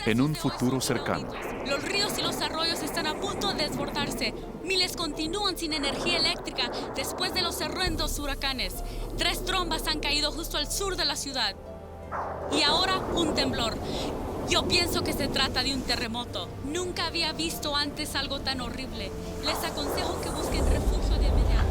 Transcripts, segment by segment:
En un futuro cercano, Los ríos y los arroyos están a punto de desbordarse. Miles continúan sin energía eléctrica después de los horrendos huracanes. 3 trombas han caído justo al sur de la ciudad. Y ahora un temblor. Yo pienso que se trata de un terremoto. Nunca había visto antes algo tan horrible. Les aconsejo que busquen refugio de inmediato.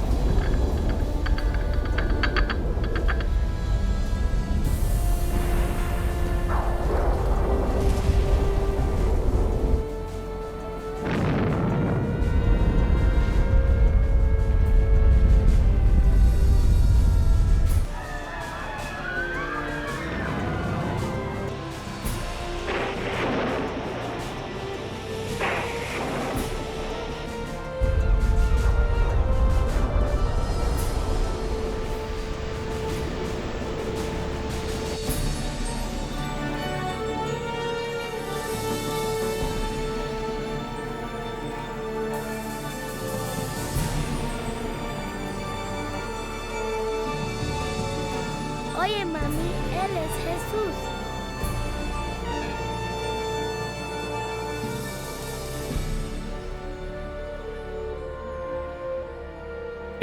Oye, mami, Él es Jesús.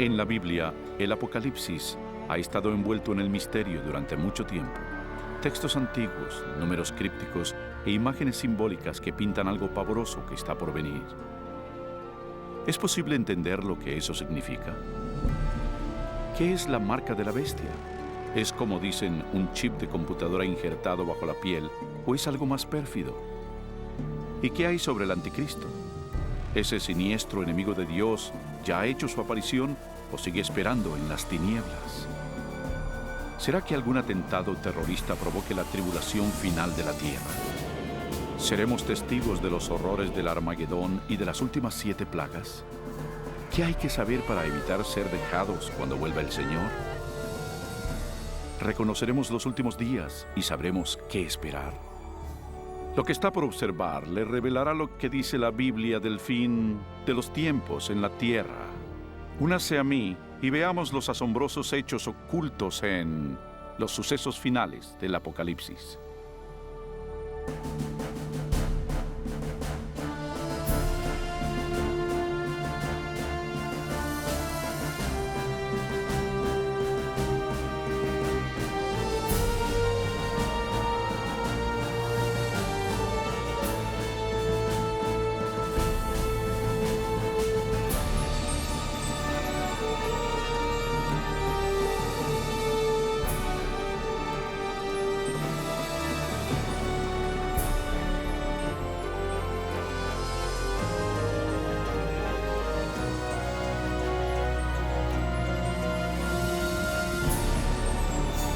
en la Biblia, el Apocalipsis ha estado envuelto en el misterio durante mucho tiempo. Textos antiguos, números crípticos e imágenes simbólicas que pintan algo pavoroso que está por venir. ¿Es posible entender lo que eso significa? ¿Qué es la marca de la bestia? ¿Es, como dicen, un chip de computadora injertado bajo la piel o es algo más pérfido? ¿Y qué hay sobre el anticristo? ¿Ese siniestro enemigo de Dios ya ha hecho su aparición o sigue esperando en las tinieblas? ¿Será que algún atentado terrorista provoque la tribulación final de la tierra? ¿Seremos testigos de los horrores del Armagedón y de las últimas 7 plagas? ¿Qué hay que saber para evitar ser dejados cuando vuelva el Señor? Reconoceremos los últimos días y sabremos qué esperar. Lo que está por observar le revelará lo que dice la Biblia del fin de los tiempos en la tierra. Únase a mí y veamos los asombrosos hechos ocultos en los sucesos finales del Apocalipsis.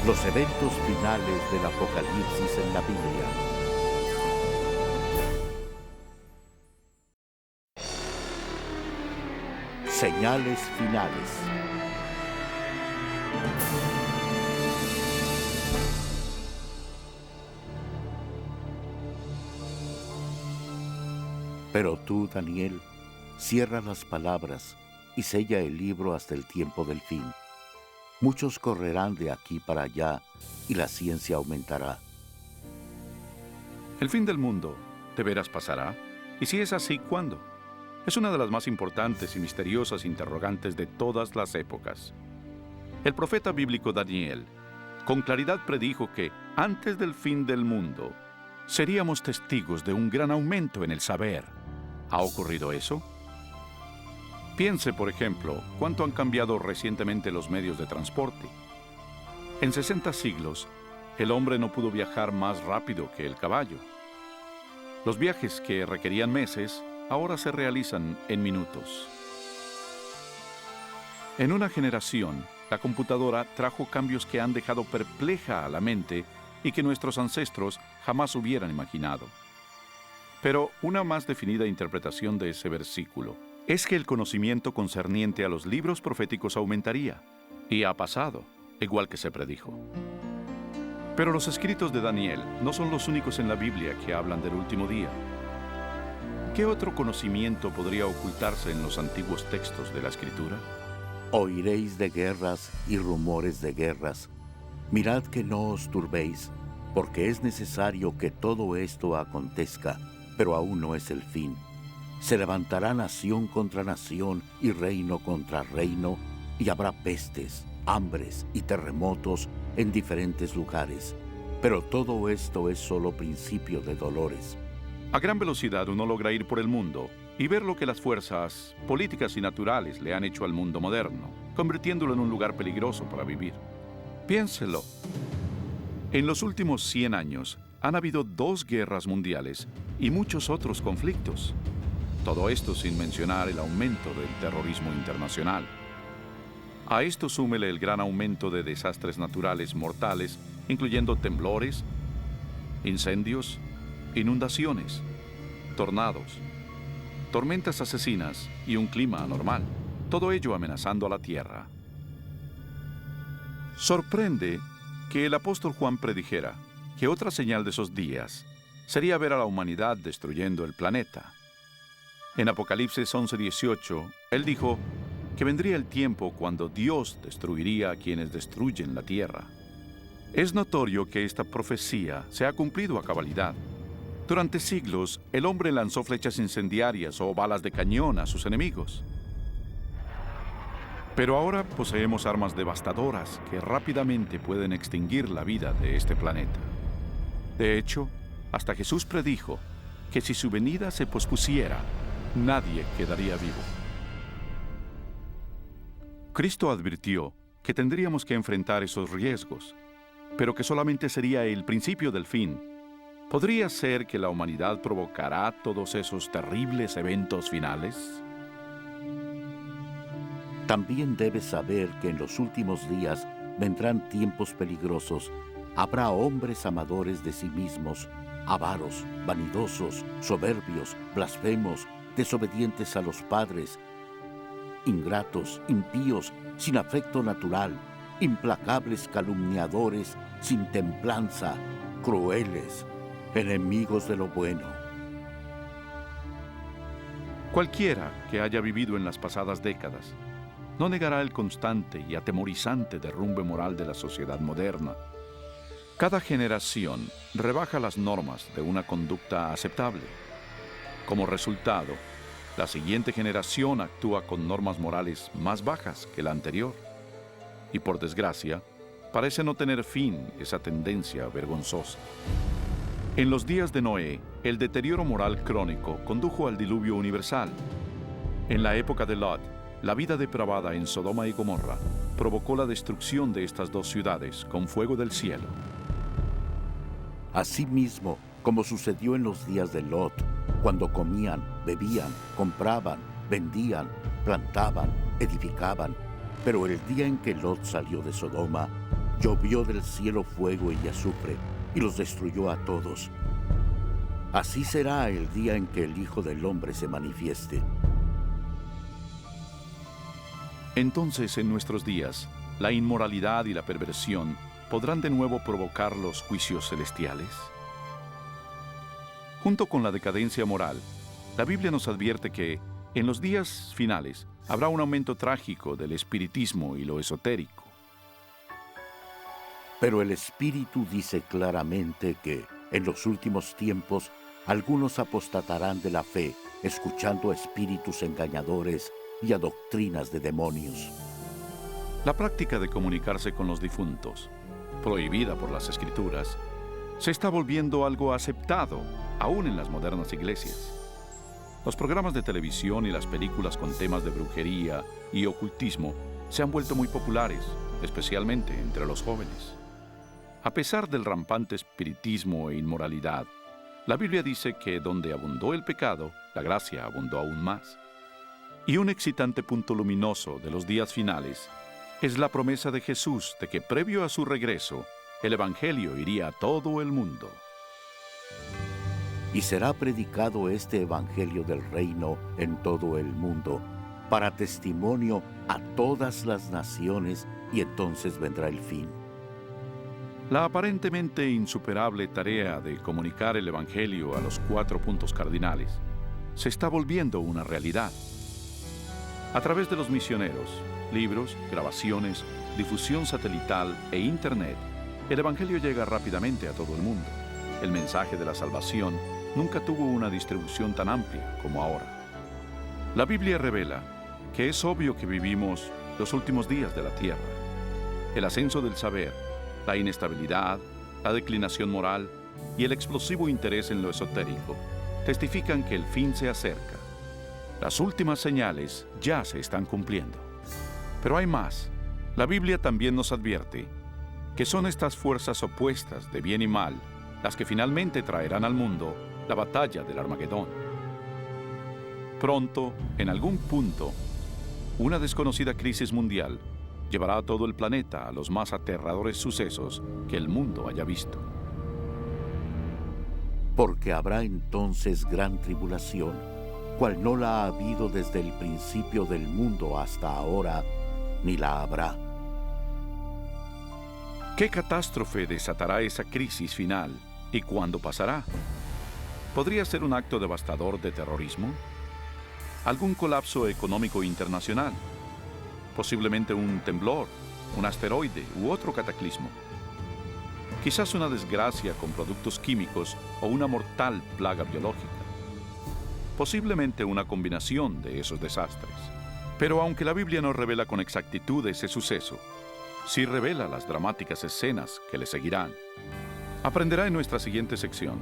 Los eventos finales del Apocalipsis en la Biblia. Señales finales. Pero tú, Daniel, cierra las palabras y sella el libro hasta el tiempo del fin. Muchos correrán de aquí para allá y la ciencia aumentará. ¿El fin del mundo de veras pasará? Y si es así, ¿cuándo? Es una de las más importantes y misteriosas interrogantes de todas las épocas. El profeta bíblico Daniel con claridad predijo que antes del fin del mundo seríamos testigos de un gran aumento en el saber. ¿Ha ocurrido eso? Piense, por ejemplo, cuánto han cambiado recientemente los medios de transporte. En 60 siglos, el hombre no pudo viajar más rápido que el caballo. Los viajes que requerían meses, ahora se realizan en minutos. En una generación, la computadora trajo cambios que han dejado perpleja a la mente y que nuestros ancestros jamás hubieran imaginado. Pero una más definida interpretación de ese versículo es que el conocimiento concerniente a los libros proféticos aumentaría, y ha pasado, igual que se predijo. Pero los escritos de Daniel no son los únicos en la Biblia que hablan del último día. ¿Qué otro conocimiento podría ocultarse en los antiguos textos de la Escritura? Oiréis de guerras y rumores de guerras. Mirad que no os turbéis, porque es necesario que todo esto acontezca, pero aún no es el fin. Se levantará nación contra nación y reino contra reino, y habrá pestes, hambres y terremotos en diferentes lugares. Pero todo esto es solo principio de dolores. A gran velocidad uno logra ir por el mundo y ver lo que las fuerzas políticas y naturales le han hecho al mundo moderno, convirtiéndolo en un lugar peligroso para vivir. Piénselo. En los últimos 100 años han habido 2 guerras mundiales y muchos otros conflictos. Todo esto sin mencionar el aumento del terrorismo internacional. A esto súmele el gran aumento de desastres naturales mortales, incluyendo temblores, incendios, inundaciones, tornados, tormentas asesinas y un clima anormal, todo ello amenazando a la tierra. Sorprende que el apóstol Juan predijera que otra señal de esos días sería ver a la humanidad destruyendo el planeta. En Apocalipsis 11:18, él dijo que vendría el tiempo cuando Dios destruiría a quienes destruyen la tierra. Es notorio que esta profecía se ha cumplido a cabalidad. Durante siglos, el hombre lanzó flechas incendiarias o balas de cañón a sus enemigos. Pero ahora poseemos armas devastadoras que rápidamente pueden extinguir la vida de este planeta. De hecho, hasta Jesús predijo que si su venida se pospusiera, nadie quedaría vivo. Cristo advirtió que tendríamos que enfrentar esos riesgos, pero que solamente sería el principio del fin. ¿Podría ser que la humanidad provocará todos esos terribles eventos finales? También debes saber que en los últimos días vendrán tiempos peligrosos. Habrá hombres amadores de sí mismos, avaros, vanidosos, soberbios, blasfemos, desobedientes a los padres, ingratos, impíos, sin afecto natural, implacables calumniadores, sin templanza, crueles, enemigos de lo bueno. Cualquiera que haya vivido en las pasadas décadas no negará el constante y atemorizante derrumbe moral de la sociedad moderna. Cada generación rebaja las normas de una conducta aceptable. Como resultado, la siguiente generación actúa con normas morales más bajas que la anterior. Y por desgracia, parece no tener fin esa tendencia vergonzosa. En los días de Noé, el deterioro moral crónico condujo al diluvio universal. En la época de Lot, la vida depravada en Sodoma y Gomorra provocó la destrucción de estas 2 ciudades con fuego del cielo. Asimismo, como sucedió en los días de Lot, cuando comían, bebían, compraban, vendían, plantaban, edificaban. Pero el día en que Lot salió de Sodoma, llovió del cielo fuego y azufre, y los destruyó a todos. Así será el día en que el Hijo del Hombre se manifieste. Entonces, en nuestros días, la inmoralidad y la perversión podrán de nuevo provocar los juicios celestiales. Junto con la decadencia moral, la Biblia nos advierte que, en los días finales, habrá un aumento trágico del espiritismo y lo esotérico. Pero el Espíritu dice claramente que, en los últimos tiempos, algunos apostatarán de la fe, escuchando a espíritus engañadores y a doctrinas de demonios. La práctica de comunicarse con los difuntos, prohibida por las Escrituras, se está volviendo algo aceptado, aún en las modernas iglesias. Los programas de televisión y las películas con temas de brujería y ocultismo se han vuelto muy populares, especialmente entre los jóvenes. A pesar del rampante espiritismo e inmoralidad, la Biblia dice que donde abundó el pecado, la gracia abundó aún más. Y un excitante punto luminoso de los días finales es la promesa de Jesús de que previo a su regreso, el Evangelio iría a todo el mundo. Y será predicado este Evangelio del reino en todo el mundo, para testimonio a todas las naciones, y entonces vendrá el fin. La aparentemente insuperable tarea de comunicar el Evangelio a los 4 puntos cardinales se está volviendo una realidad. A través de los misioneros, libros, grabaciones, difusión satelital e Internet, el Evangelio llega rápidamente a todo el mundo. El mensaje de la salvación nunca tuvo una distribución tan amplia como ahora. La Biblia revela que es obvio que vivimos los últimos días de la tierra. El ascenso del saber, la inestabilidad, la declinación moral y el explosivo interés en lo esotérico testifican que el fin se acerca. Las últimas señales ya se están cumpliendo. Pero hay más. La Biblia también nos advierte que son estas fuerzas opuestas de bien y mal las que finalmente traerán al mundo la batalla del Armagedón. Pronto, en algún punto, una desconocida crisis mundial llevará a todo el planeta a los más aterradores sucesos que el mundo haya visto. Porque habrá entonces gran tribulación, cual no la ha habido desde el principio del mundo hasta ahora, ni la habrá. ¿Qué catástrofe desatará esa crisis final y cuándo pasará? ¿Podría ser un acto devastador de terrorismo? ¿Algún colapso económico internacional? Posiblemente un temblor, un asteroide u otro cataclismo. Quizás una desgracia con productos químicos o una mortal plaga biológica. Posiblemente una combinación de esos desastres. Pero aunque la Biblia no revela con exactitud ese suceso, sí revela las dramáticas escenas que le seguirán. Aprenderá en nuestra siguiente sección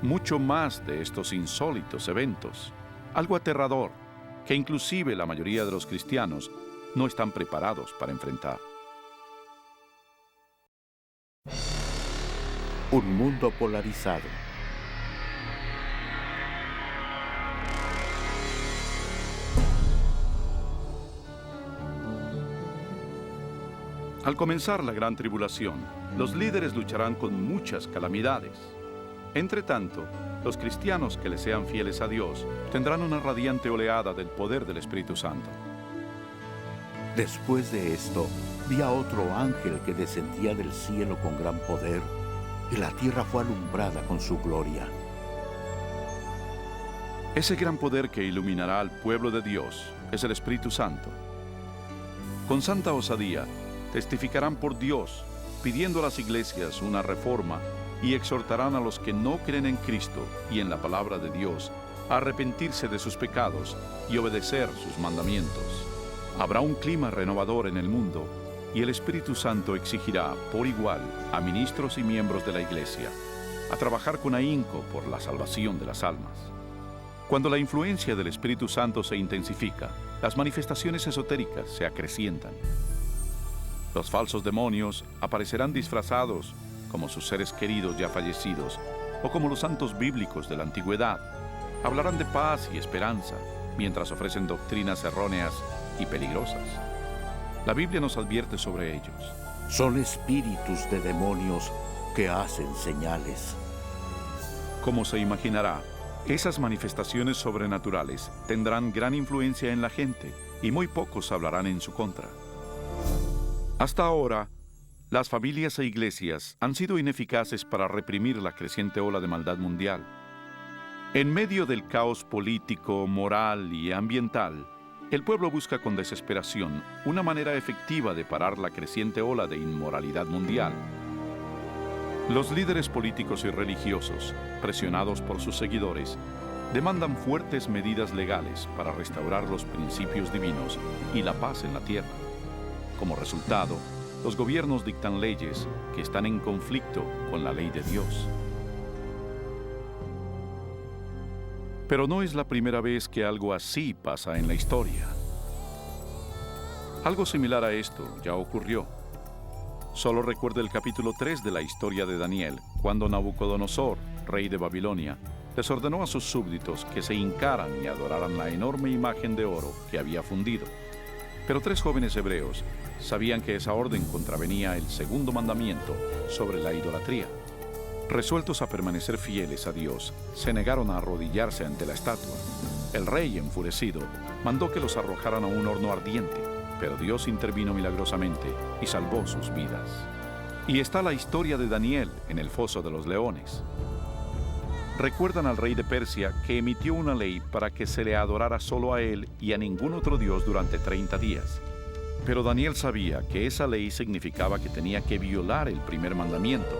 mucho más de estos insólitos eventos, algo aterrador que inclusive la mayoría de los cristianos no están preparados para enfrentar. Un mundo polarizado. Al comenzar la gran tribulación, los líderes lucharán con muchas calamidades. Entre tanto, los cristianos que le sean fieles a Dios tendrán una radiante oleada del poder del Espíritu Santo. Después de esto, vi a otro ángel que descendía del cielo con gran poder, y la tierra fue alumbrada con su gloria. Ese gran poder que iluminará al pueblo de Dios es el Espíritu Santo. Con santa osadía, testificarán por Dios, pidiendo a las iglesias una reforma y exhortarán a los que no creen en Cristo y en la palabra de Dios a arrepentirse de sus pecados y obedecer sus mandamientos. Habrá un clima renovador en el mundo y el Espíritu Santo exigirá por igual a ministros y miembros de la iglesia a trabajar con ahínco por la salvación de las almas. Cuando la influencia del Espíritu Santo se intensifica, las manifestaciones esotéricas se acrecientan. Los falsos demonios aparecerán disfrazados como sus seres queridos ya fallecidos o como los santos bíblicos de la antigüedad. Hablarán de paz y esperanza mientras ofrecen doctrinas erróneas y peligrosas. La Biblia nos advierte sobre ellos. Son espíritus de demonios que hacen señales. Como se imaginará, esas manifestaciones sobrenaturales tendrán gran influencia en la gente y muy pocos hablarán en su contra. Hasta ahora, las familias e iglesias han sido ineficaces para reprimir la creciente ola de maldad mundial. En medio del caos político, moral y ambiental, el pueblo busca con desesperación una manera efectiva de parar la creciente ola de inmoralidad mundial. Los líderes políticos y religiosos, presionados por sus seguidores, demandan fuertes medidas legales para restaurar los principios divinos y la paz en la tierra. Como resultado, los gobiernos dictan leyes que están en conflicto con la ley de Dios. Pero no es la primera vez que algo así pasa en la historia. Algo similar a esto ya ocurrió. Solo recuerde el capítulo 3 de la historia de Daniel, cuando Nabucodonosor, rey de Babilonia, les ordenó a sus súbditos que se hincaran y adoraran la enorme imagen de oro que había fundido. Pero 3 jóvenes hebreos sabían que esa orden contravenía el segundo mandamiento sobre la idolatría. Resueltos a permanecer fieles a Dios, se negaron a arrodillarse ante la estatua. El rey, enfurecido, mandó que los arrojaran a un horno ardiente, pero Dios intervino milagrosamente y salvó sus vidas. Y está la historia de Daniel en el foso de los leones. Recuerdan al rey de Persia que emitió una ley para que se le adorara solo a él y a ningún otro dios durante 30 días. Pero Daniel sabía que esa ley significaba que tenía que violar el primer mandamiento.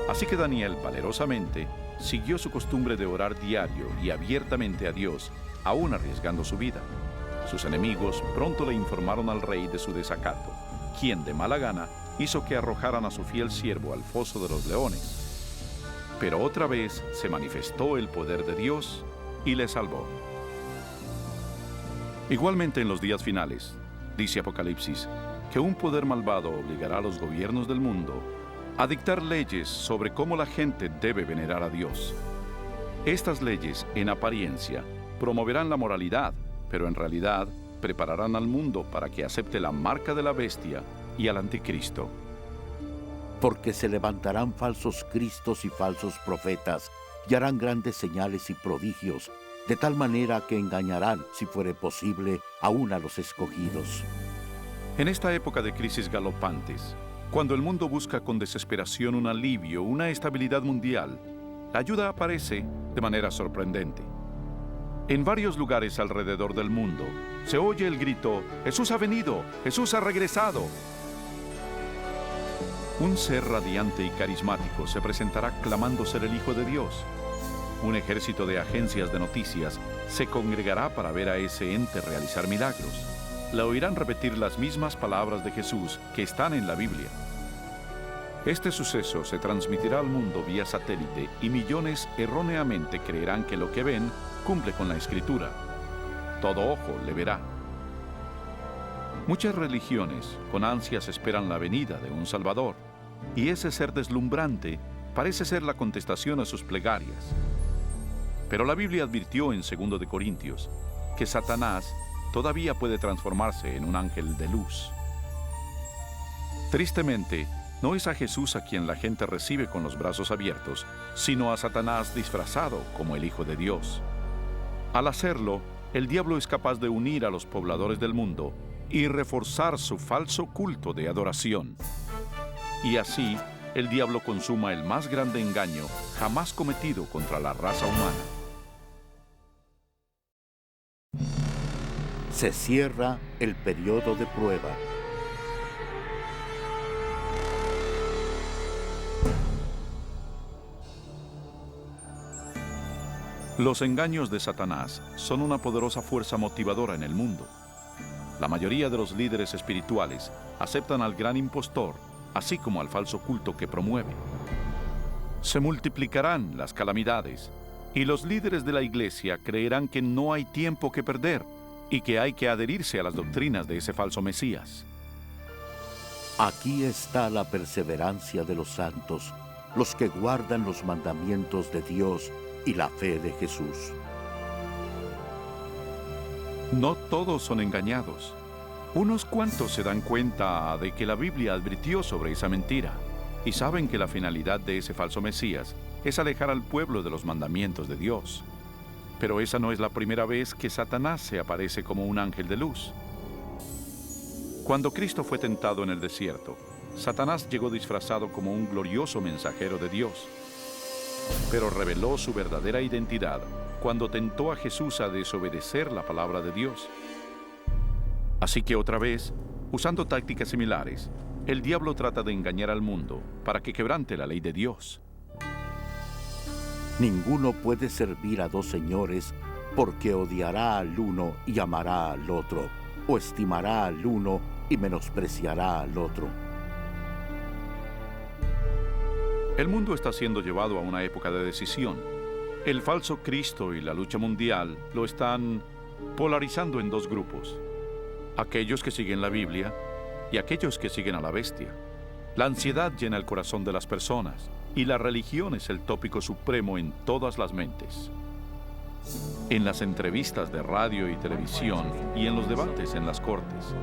Así que Daniel, valerosamente, siguió su costumbre de orar diario y abiertamente a Dios, aún arriesgando su vida. Sus enemigos pronto le informaron al rey de su desacato, quien de mala gana hizo que arrojaran a su fiel siervo al foso de los leones. Pero otra vez se manifestó el poder de Dios y le salvó. Igualmente en los días finales, dice Apocalipsis, que un poder malvado obligará a los gobiernos del mundo a dictar leyes sobre cómo la gente debe venerar a Dios. Estas leyes, en apariencia, promoverán la moralidad, pero en realidad prepararán al mundo para que acepte la marca de la bestia y al anticristo. Porque se levantarán falsos cristos y falsos profetas, y harán grandes señales y prodigios, de tal manera que engañarán, si fuere posible, aún a los escogidos. En esta época de crisis galopantes, cuando el mundo busca con desesperación un alivio, una estabilidad mundial, la ayuda aparece de manera sorprendente. En varios lugares alrededor del mundo se oye el grito: ¡Jesús ha venido! ¡Jesús ha regresado! Un ser radiante y carismático se presentará clamando ser el Hijo de Dios. Un ejército de agencias de noticias se congregará para ver a ese ente realizar milagros. Le oirán repetir las mismas palabras de Jesús que están en la Biblia. Este suceso se transmitirá al mundo vía satélite y millones erróneamente creerán que lo que ven cumple con la Escritura. Todo ojo le verá. Muchas religiones con ansias esperan la venida de un Salvador, y ese ser deslumbrante parece ser la contestación a sus plegarias. Pero la Biblia advirtió en 2 de Corintios que Satanás todavía puede transformarse en un ángel de luz. Tristemente, no es a Jesús a quien la gente recibe con los brazos abiertos, sino a Satanás disfrazado como el Hijo de Dios. Al hacerlo, el diablo es capaz de unir a los pobladores del mundo y reforzar su falso culto de adoración. Y así, el diablo consuma el más grande engaño jamás cometido contra la raza humana. Se cierra el periodo de prueba. Los engaños de Satanás son una poderosa fuerza motivadora en el mundo. La mayoría de los líderes espirituales aceptan al gran impostor, así como al falso culto que promueve. Se multiplicarán las calamidades, y los líderes de la iglesia creerán que no hay tiempo que perder y que hay que adherirse a las doctrinas de ese falso Mesías. Aquí está la perseverancia de los santos, los que guardan los mandamientos de Dios y la fe de Jesús. No todos son engañados. Unos cuantos se dan cuenta de que la Biblia advirtió sobre esa mentira y saben que la finalidad de ese falso Mesías es alejar al pueblo de los mandamientos de Dios. Pero esa no es la primera vez que Satanás se aparece como un ángel de luz. Cuando Cristo fue tentado en el desierto, Satanás llegó disfrazado como un glorioso mensajero de Dios, pero reveló su verdadera identidad cuando tentó a Jesús a desobedecer la palabra de Dios. Así que otra vez, usando tácticas similares, el diablo trata de engañar al mundo para que quebrante la ley de Dios. Ninguno puede servir a dos señores, porque odiará al uno y amará al otro, o estimará al uno y menospreciará al otro. El mundo está siendo llevado a una época de decisión. El falso Cristo y la lucha mundial lo están polarizando en dos grupos: aquellos que siguen la Biblia y aquellos que siguen a la bestia. La ansiedad llena el corazón de las personas y la religión es el tópico supremo en todas las mentes. En las entrevistas de radio y televisión y en los debates en las cortes,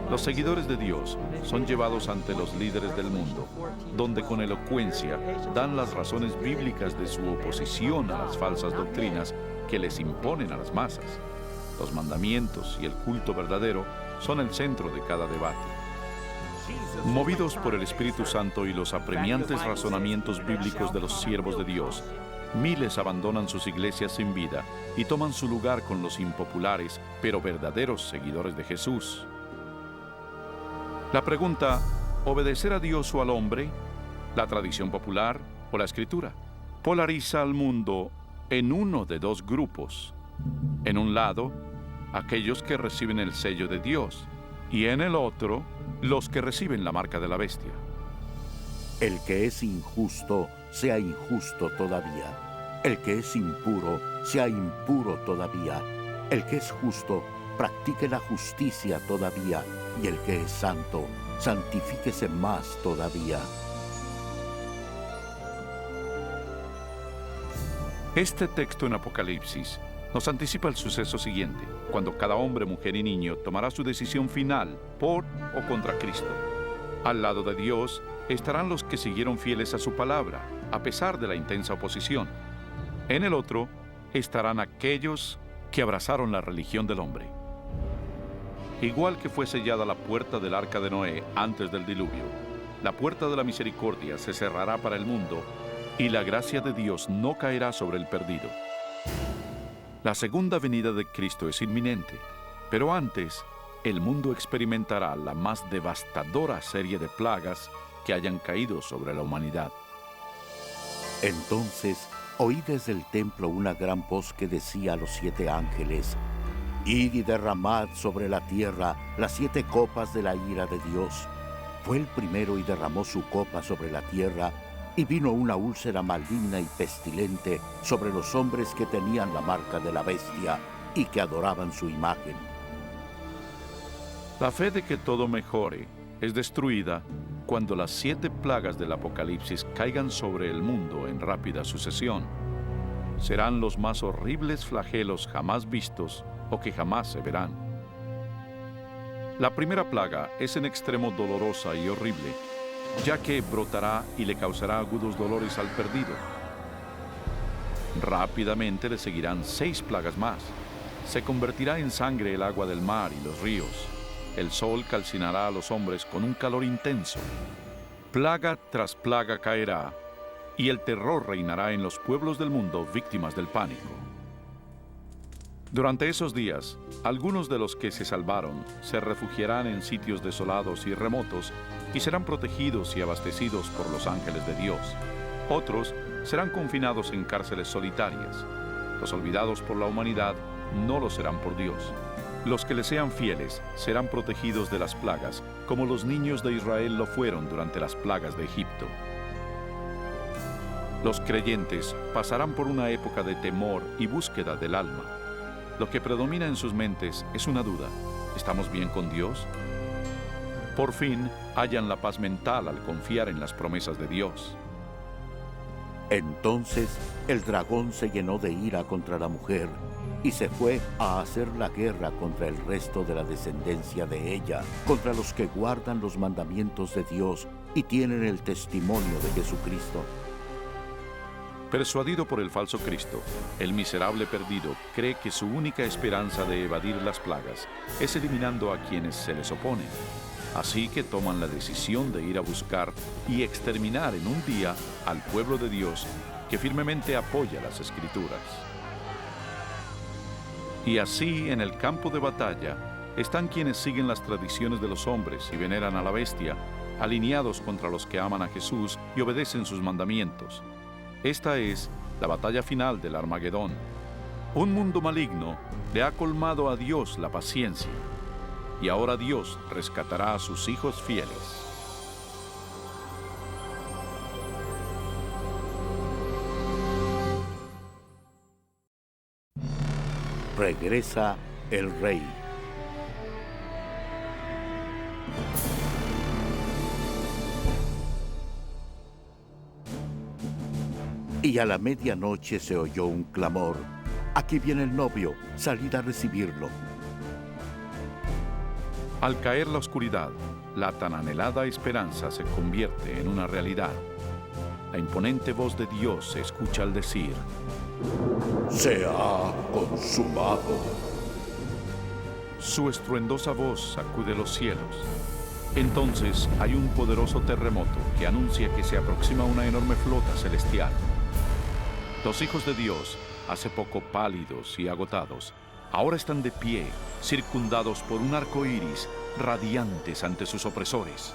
los seguidores de Dios son llevados ante los líderes del mundo, donde con elocuencia dan las razones bíblicas de su oposición a las falsas doctrinas que les imponen a las masas. Los mandamientos y el culto verdadero son el centro de cada debate. Movidos por el Espíritu Santo y los apremiantes razonamientos bíblicos de los siervos de Dios, miles abandonan sus iglesias sin vida y toman su lugar con los impopulares, pero verdaderos seguidores de Jesús. La pregunta, ¿obedecer a Dios o al hombre? ¿La tradición popular o la escritura? Polariza al mundo en uno de dos grupos. En un lado, aquellos que reciben el sello de Dios, y en el otro, los que reciben la marca de la bestia. El que es injusto, sea injusto todavía. El que es impuro, sea impuro todavía. El que es justo, practique la justicia todavía. Y el que es santo, santifíquese más todavía. Este texto en Apocalipsis nos anticipa el suceso siguiente, cuando cada hombre, mujer y niño tomará su decisión final por o contra Cristo. Al lado de Dios estarán los que siguieron fieles a su palabra, a pesar de la intensa oposición. En el otro estarán aquellos que abrazaron la religión del hombre. Igual que fue sellada la puerta del arca de Noé antes del diluvio, la puerta de la misericordia se cerrará para el mundo y la gracia de Dios no caerá sobre el perdido. La segunda venida de Cristo es inminente, pero antes, el mundo experimentará la más devastadora serie de plagas que hayan caído sobre la humanidad. Entonces oí desde el templo una gran voz que decía a los 7 ángeles: «Id y derramad sobre la tierra las 7 copas de la ira de Dios». Fue el primero y derramó su copa sobre la tierra, y vino una úlcera maligna y pestilente sobre los hombres que tenían la marca de la bestia y que adoraban su imagen. La fe de que todo mejore es destruida cuando las 7 plagas del Apocalipsis caigan sobre el mundo en rápida sucesión. Serán los más horribles flagelos jamás vistos o que jamás se verán. La primera plaga es en extremo dolorosa y horrible, ya que brotará y le causará agudos dolores al perdido. Rápidamente le seguirán 6 plagas más. Se convertirá en sangre el agua del mar y los ríos. El sol calcinará a los hombres con un calor intenso. Plaga tras plaga caerá, y el terror reinará en los pueblos del mundo víctimas del pánico. Durante esos días, algunos de los que se salvaron se refugiarán en sitios desolados y remotos y serán protegidos y abastecidos por los ángeles de Dios. Otros serán confinados en cárceles solitarias. Los olvidados por la humanidad no lo serán por Dios. Los que le sean fieles serán protegidos de las plagas, como los niños de Israel lo fueron durante las plagas de Egipto. Los creyentes pasarán por una época de temor y búsqueda del alma. Lo que predomina en sus mentes es una duda: ¿estamos bien con Dios? Por fin hallan la paz mental al confiar en las promesas de Dios. Entonces el dragón se llenó de ira contra la mujer y se fue a hacer la guerra contra el resto de la descendencia de ella, contra los que guardan los mandamientos de Dios y tienen el testimonio de Jesucristo. Persuadido por el falso Cristo, el miserable perdido cree que su única esperanza de evadir las plagas es eliminando a quienes se les oponen. Así que toman la decisión de ir a buscar y exterminar en un día al pueblo de Dios que firmemente apoya las Escrituras. Y así, en el campo de batalla, están quienes siguen las tradiciones de los hombres y veneran a la bestia, alineados contra los que aman a Jesús y obedecen sus mandamientos. Esta es la batalla final del Armagedón. Un mundo maligno le ha colmado a Dios la paciencia, y ahora Dios rescatará a sus hijos fieles. Regresa el rey. Y a la medianoche se oyó un clamor: «Aquí viene el novio, salid a recibirlo». Al caer la oscuridad, la tan anhelada esperanza se convierte en una realidad. La imponente voz de Dios se escucha al decir: «Se ha consumado». Su estruendosa voz sacude los cielos. Entonces hay un poderoso terremoto que anuncia que se aproxima una enorme flota celestial. Los hijos de Dios, hace poco pálidos y agotados, ahora están de pie, circundados por un arco iris radiantes ante sus opresores.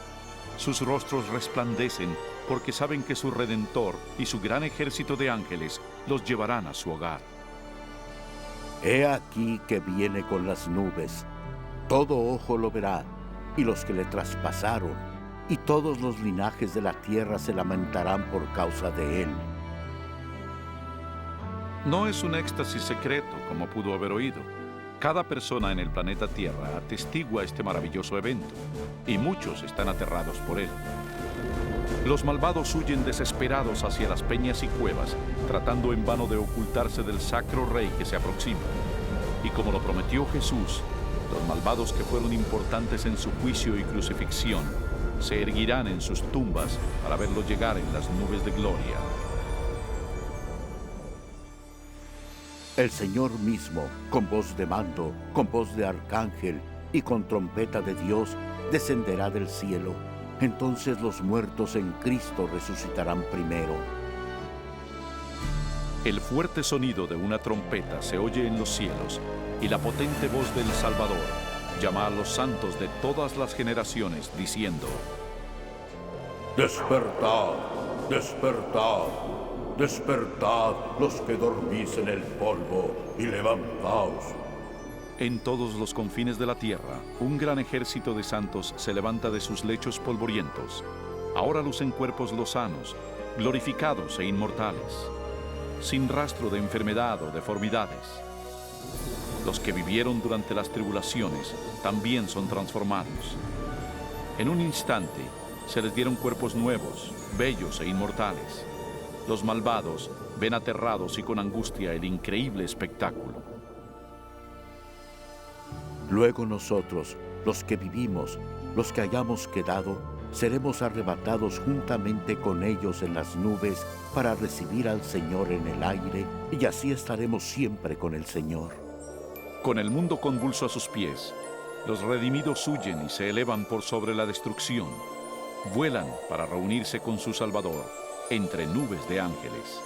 Sus rostros resplandecen porque saben que su Redentor y su gran ejército de ángeles los llevarán a su hogar. He aquí que viene con las nubes. Todo ojo lo verá, y los que le traspasaron, y todos los linajes de la tierra se lamentarán por causa de él. No es un éxtasis secreto, como pudo haber oído. Cada persona en el planeta Tierra atestigua este maravilloso evento, y muchos están aterrados por él. Los malvados huyen desesperados hacia las peñas y cuevas, tratando en vano de ocultarse del sacro rey que se aproxima. Y como lo prometió Jesús, los malvados que fueron importantes en su juicio y crucifixión se erguirán en sus tumbas para verlo llegar en las nubes de gloria. El Señor mismo, con voz de mando, con voz de arcángel y con trompeta de Dios, descenderá del cielo. Entonces los muertos en Cristo resucitarán primero. El fuerte sonido de una trompeta se oye en los cielos, y la potente voz del Salvador llama a los santos de todas las generaciones, diciendo: Despertad, despertad, despertad los que dormís en el polvo, y levantaos. En todos los confines de la tierra, un gran ejército de santos se levanta de sus lechos polvorientos. Ahora lucen cuerpos lozanos, glorificados e inmortales, sin rastro de enfermedad o deformidades. Los que vivieron durante las tribulaciones también son transformados. En un instante se les dieron cuerpos nuevos, bellos e inmortales. Los malvados ven aterrados y con angustia el increíble espectáculo. Luego nosotros, los que vivimos, los que hayamos quedado, seremos arrebatados juntamente con ellos en las nubes para recibir al Señor en el aire, y así estaremos siempre con el Señor. Con el mundo convulso a sus pies, los redimidos huyen y se elevan por sobre la destrucción. Vuelan para reunirse con su Salvador entre nubes de ángeles.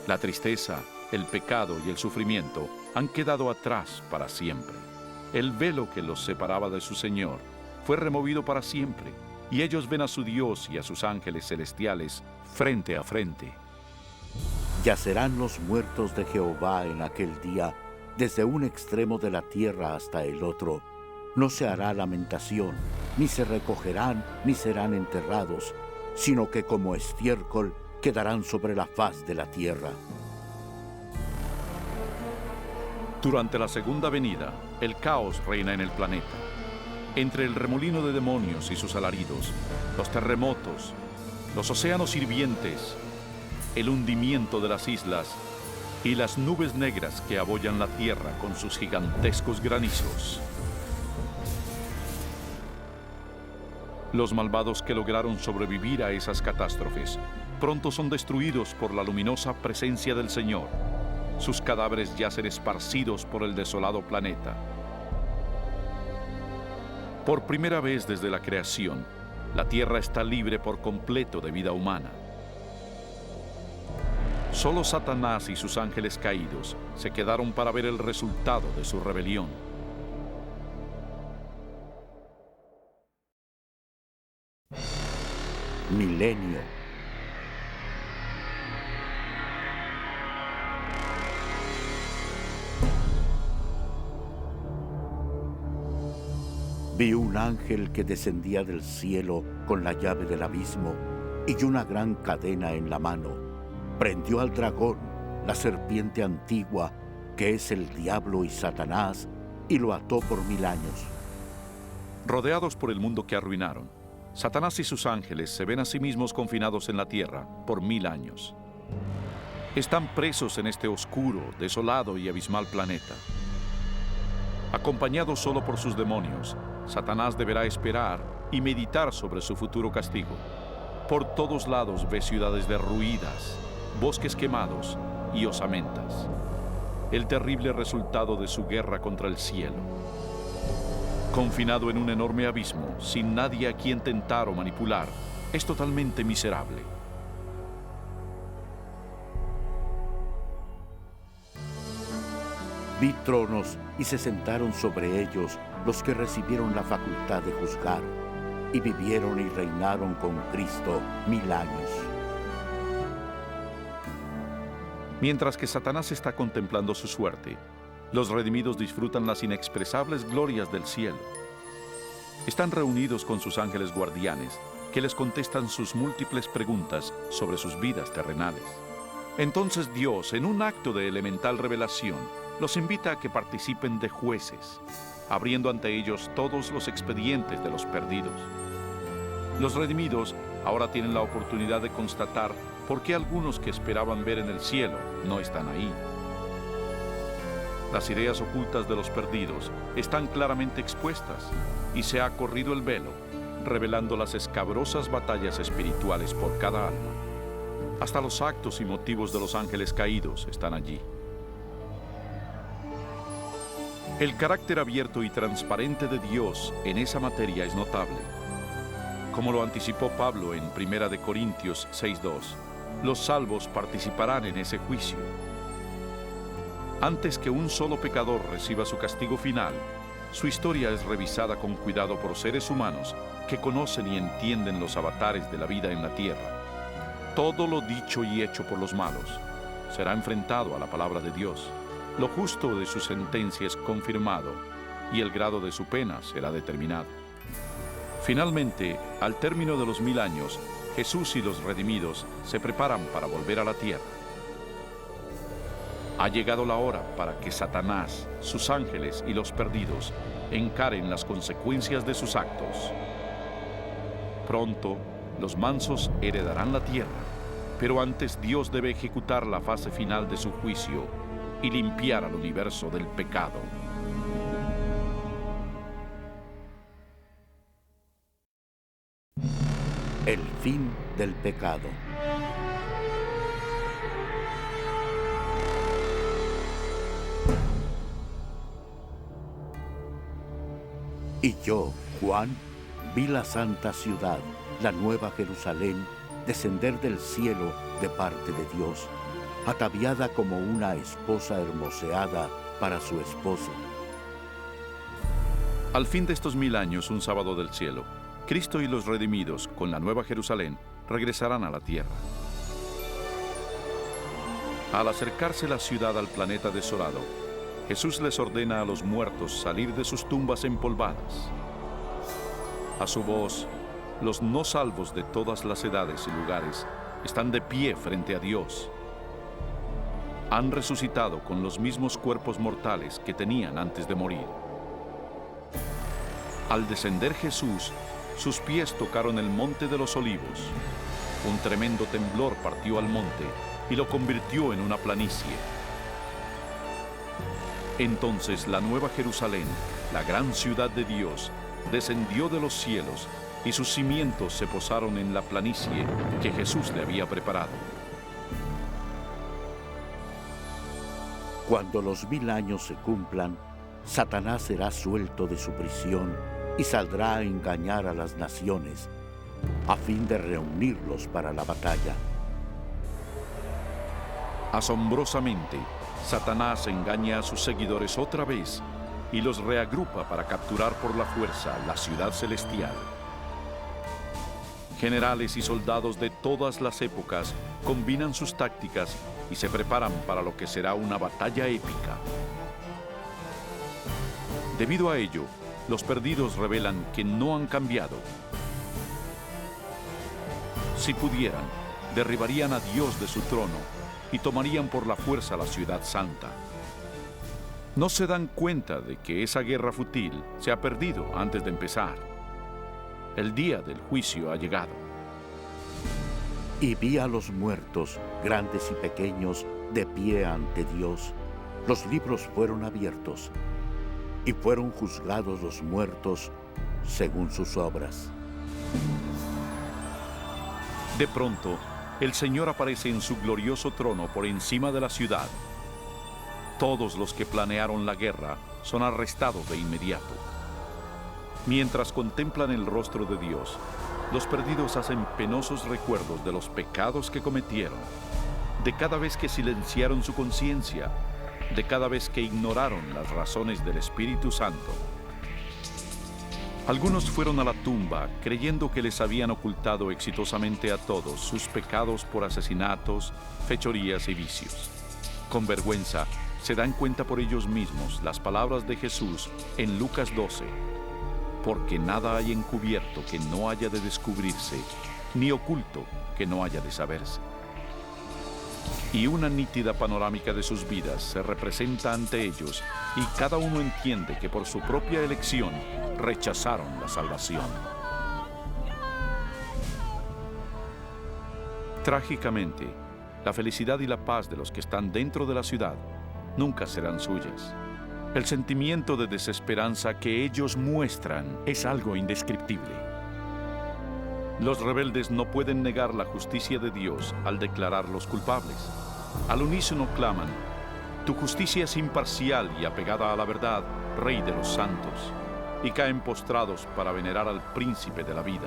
La tristeza, el pecado y el sufrimiento han quedado atrás para siempre. El velo que los separaba de su Señor fue removido para siempre, y ellos ven a su Dios y a sus ángeles celestiales frente a frente. Yacerán los muertos de Jehová en aquel día, desde un extremo de la tierra hasta el otro. No se hará lamentación, ni se recogerán, ni serán enterrados, sino que como estiércol quedarán sobre la faz de la tierra. Durante la segunda venida, el caos reina en el planeta. Entre el remolino de demonios y sus alaridos, los terremotos, los océanos hirvientes, el hundimiento de las islas y las nubes negras que abollan la tierra con sus gigantescos granizos. Los malvados que lograron sobrevivir a esas catástrofes pronto son destruidos por la luminosa presencia del Señor. Sus cadáveres yacen esparcidos por el desolado planeta. Por primera vez desde la creación, la Tierra está libre por completo de vida humana. Solo Satanás y sus ángeles caídos se quedaron para ver el resultado de su rebelión. Milenio. Vi un ángel que descendía del cielo con la llave del abismo y una gran cadena en la mano. Prendió al dragón, la serpiente antigua, que es el diablo y Satanás, y lo ató por 1000 años. Rodeados por el mundo que arruinaron, Satanás y sus ángeles se ven a sí mismos confinados en la tierra por 1000 años. Están presos en este oscuro, desolado y abismal planeta. Acompañado solo por sus demonios, Satanás deberá esperar y meditar sobre su futuro castigo. Por todos lados ve ciudades derruidas, bosques quemados y osamentas. El terrible resultado de su guerra contra el cielo. Confinado en un enorme abismo, sin nadie a quien tentar o manipular, es totalmente miserable. Vi tronos y se sentaron sobre ellos, los que recibieron la facultad de juzgar y vivieron y reinaron con Cristo 1000 años. Mientras que Satanás está contemplando su suerte, los redimidos disfrutan las inexpresables glorias del cielo. Están reunidos con sus ángeles guardianes, que les contestan sus múltiples preguntas sobre sus vidas terrenales. Entonces Dios, en un acto de elemental revelación, los invita a que participen de jueces, abriendo ante ellos todos los expedientes de los perdidos. Los redimidos ahora tienen la oportunidad de constatar por qué algunos que esperaban ver en el cielo no están ahí. Las ideas ocultas de los perdidos están claramente expuestas y se ha corrido el velo, revelando las escabrosas batallas espirituales por cada alma. Hasta los actos y motivos de los ángeles caídos están allí. El carácter abierto y transparente de Dios en esa materia es notable. Como lo anticipó Pablo en 1 Corintios 6:2, los salvos participarán en ese juicio. Antes que un solo pecador reciba su castigo final, su historia es revisada con cuidado por seres humanos que conocen y entienden los avatares de la vida en la tierra. Todo lo dicho y hecho por los malos será enfrentado a la palabra de Dios. Lo justo de su sentencia es confirmado y el grado de su pena será determinado. Finalmente, al término de los 1000 años, Jesús y los redimidos se preparan para volver a la tierra. Ha llegado la hora para que Satanás, sus ángeles y los perdidos encaren las consecuencias de sus actos. Pronto, los mansos heredarán la tierra, pero antes Dios debe ejecutar la fase final de su juicio y limpiar al universo del pecado. El fin del pecado. Y yo, Juan, vi la santa ciudad, la nueva Jerusalén, descender del cielo de parte de Dios, ataviada como una esposa hermoseada para su esposo. Al fin de estos 1000 años, un sábado del cielo, Cristo y los redimidos, con la nueva Jerusalén, regresarán a la tierra. Al acercarse la ciudad al planeta desolado, Jesús les ordena a los muertos salir de sus tumbas empolvadas. A su voz, los no salvos de todas las edades y lugares están de pie frente a Dios. Han resucitado con los mismos cuerpos mortales que tenían antes de morir. Al descender Jesús, sus pies tocaron el monte de los olivos. Un tremendo temblor partió al monte y lo convirtió en una planicie. Entonces la nueva Jerusalén, la gran ciudad de Dios, descendió de los cielos y sus cimientos se posaron en la planicie que Jesús le había preparado. Cuando los 1000 años se cumplan, Satanás será suelto de su prisión y saldrá a engañar a las naciones, a fin de reunirlos para la batalla. Asombrosamente, Satanás engaña a sus seguidores otra vez y los reagrupa para capturar por la fuerza la ciudad celestial. Generales y soldados de todas las épocas combinan sus tácticas y se preparan para lo que será una batalla épica. Debido a ello, los perdidos revelan que no han cambiado. Si pudieran, derribarían a Dios de su trono y tomarían por la fuerza la ciudad santa. No se dan cuenta de que esa guerra fútil se ha perdido antes de empezar. El día del juicio ha llegado. Y vi a los muertos, grandes y pequeños, de pie ante Dios. Los libros fueron abiertos, y fueron juzgados los muertos según sus obras. De pronto, el Señor aparece en su glorioso trono por encima de la ciudad. Todos los que planearon la guerra son arrestados de inmediato. Mientras contemplan el rostro de Dios, los perdidos hacen penosos recuerdos de los pecados que cometieron, de cada vez que silenciaron su conciencia, de cada vez que ignoraron las razones del Espíritu Santo. Algunos fueron a la tumba creyendo que les habían ocultado exitosamente a todos sus pecados por asesinatos, fechorías y vicios. Con vergüenza, se dan cuenta por ellos mismos las palabras de Jesús en Lucas 12. Porque nada hay encubierto que no haya de descubrirse, ni oculto que no haya de saberse. Y una nítida panorámica de sus vidas se representa ante ellos y cada uno entiende que por su propia elección rechazaron la salvación. Trágicamente, la felicidad y la paz de los que están dentro de la ciudad nunca serán suyas. El sentimiento de desesperanza que ellos muestran es algo indescriptible. Los rebeldes no pueden negar la justicia de Dios al declararlos culpables. Al unísono claman: tu justicia es imparcial y apegada a la verdad, Rey de los santos, y caen postrados para venerar al príncipe de la vida.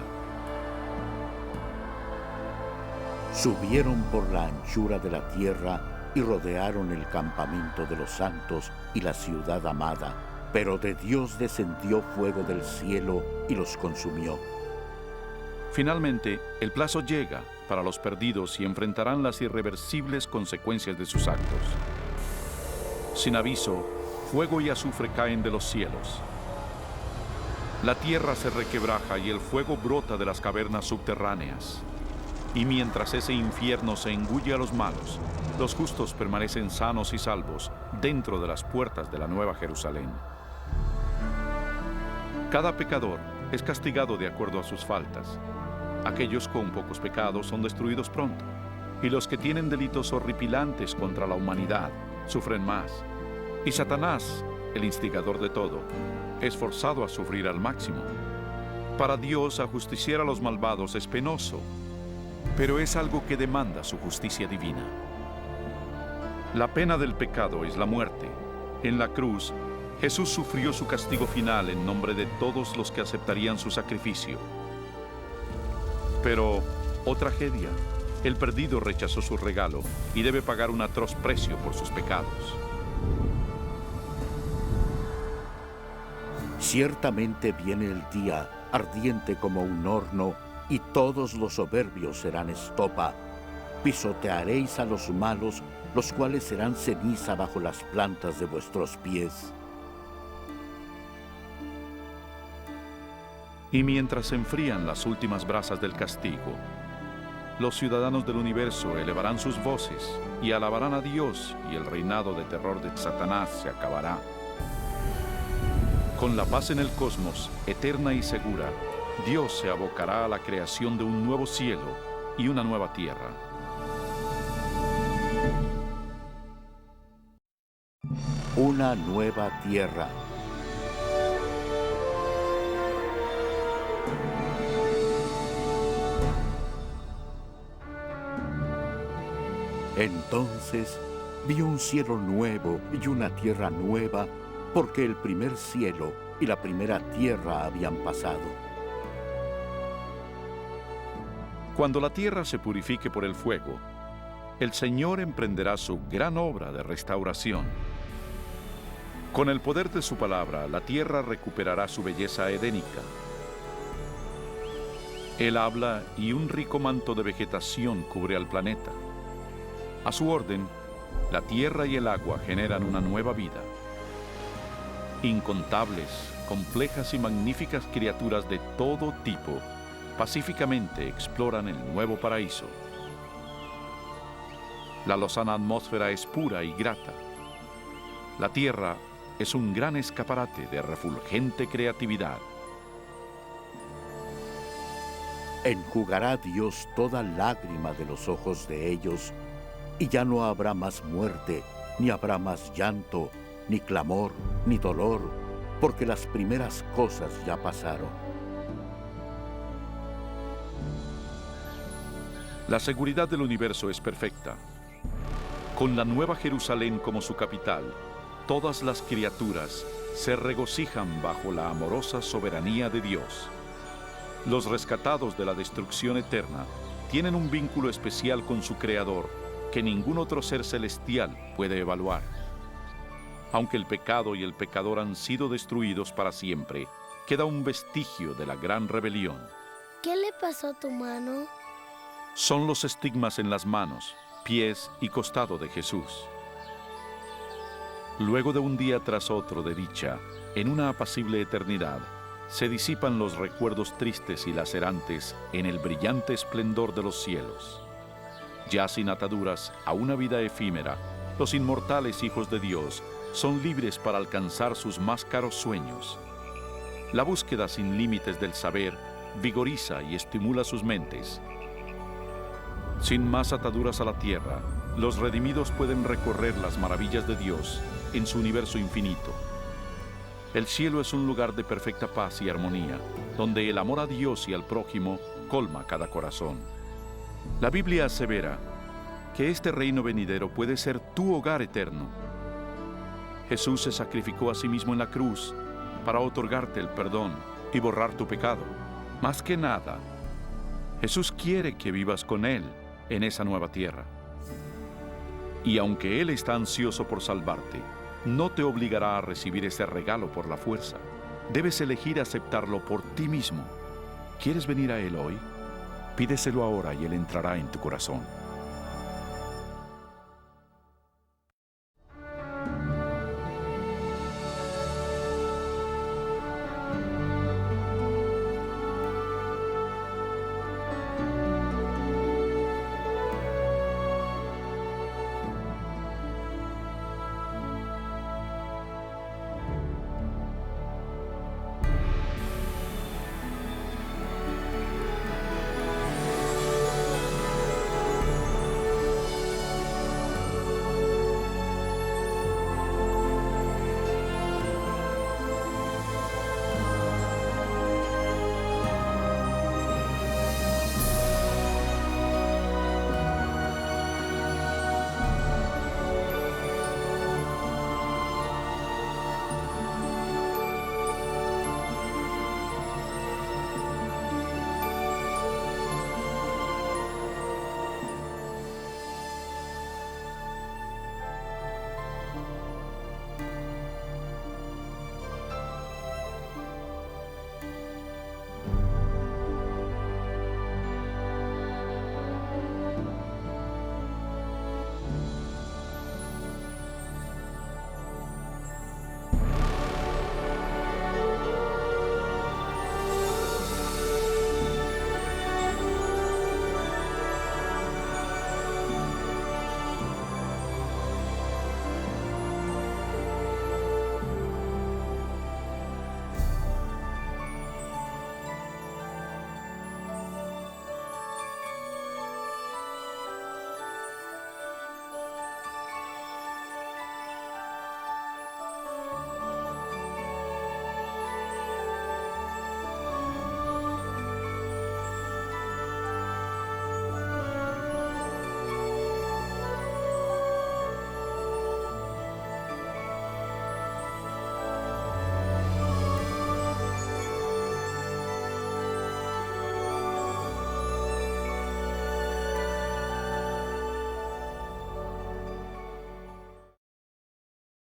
Subieron por la anchura de la tierra y rodearon el campamento de los santos y la ciudad amada, pero de Dios descendió fuego del cielo y los consumió. Finalmente, el plazo llega para los perdidos y enfrentarán las irreversibles consecuencias de sus actos. Sin aviso, fuego y azufre caen de los cielos. La tierra se requebraja y el fuego brota de las cavernas subterráneas. Y mientras ese infierno se engulle a los malos, los justos permanecen sanos y salvos dentro de las puertas de la Nueva Jerusalén. Cada pecador es castigado de acuerdo a sus faltas. Aquellos con pocos pecados son destruidos pronto, y los que tienen delitos horripilantes contra la humanidad sufren más. Y Satanás, el instigador de todo, es forzado a sufrir al máximo. Para Dios, ajusticiar a los malvados es penoso, pero es algo que demanda su justicia divina. La pena del pecado es la muerte. En la cruz, Jesús sufrió su castigo final en nombre de todos los que aceptarían su sacrificio. Pero, oh tragedia, el perdido rechazó su regalo y debe pagar un atroz precio por sus pecados. Ciertamente viene el día, ardiente como un horno, y todos los soberbios serán estopa. Pisotearéis a los malos, los cuales serán ceniza bajo las plantas de vuestros pies. Y mientras se enfrían las últimas brasas del castigo, los ciudadanos del universo elevarán sus voces y alabarán a Dios, y el reinado de terror de Satanás se acabará. Con la paz en el cosmos, eterna y segura, Dios se abocará a la creación de un nuevo cielo y una nueva tierra. Una nueva tierra. Entonces vi un cielo nuevo y una tierra nueva, porque el primer cielo y la primera tierra habían pasado. Cuando la tierra se purifique por el fuego, el Señor emprenderá su gran obra de restauración. Con el poder de su palabra, la tierra recuperará su belleza edénica. Él habla y un rico manto de vegetación cubre al planeta. A su orden, la tierra y el agua generan una nueva vida. Incontables, complejas y magníficas criaturas de todo tipo pacíficamente exploran el nuevo paraíso. La lozana atmósfera es pura y grata. La tierra es un gran escaparate de refulgente creatividad. Enjugará Dios toda lágrima de los ojos de ellos, y ya no habrá más muerte, ni habrá más llanto, ni clamor, ni dolor, porque las primeras cosas ya pasaron. La seguridad del universo es perfecta. Con la Nueva Jerusalén como su capital, todas las criaturas se regocijan bajo la amorosa soberanía de Dios. Los rescatados de la destrucción eterna tienen un vínculo especial con su Creador que ningún otro ser celestial puede evaluar. Aunque el pecado y el pecador han sido destruidos para siempre, queda un vestigio de la gran rebelión. ¿Qué le pasó a tu mano? Son los estigmas en las manos, pies y costado de Jesús. Luego de un día tras otro de dicha, en una apacible eternidad, se disipan los recuerdos tristes y lacerantes en el brillante esplendor de los cielos. Ya sin ataduras a una vida efímera, los inmortales hijos de Dios son libres para alcanzar sus más caros sueños. La búsqueda sin límites del saber vigoriza y estimula sus mentes. Sin más ataduras a la tierra, los redimidos pueden recorrer las maravillas de Dios en su universo infinito. El cielo es un lugar de perfecta paz y armonía, donde el amor a Dios y al prójimo colma cada corazón. La Biblia asevera que este reino venidero puede ser tu hogar eterno. Jesús se sacrificó a sí mismo en la cruz para otorgarte el perdón y borrar tu pecado. Más que nada, Jesús quiere que vivas con Él en esa nueva tierra. Y aunque Él está ansioso por salvarte, no te obligará a recibir ese regalo por la fuerza. Debes elegir aceptarlo por ti mismo. ¿Quieres venir a Él hoy? Pídeselo ahora y Él entrará en tu corazón.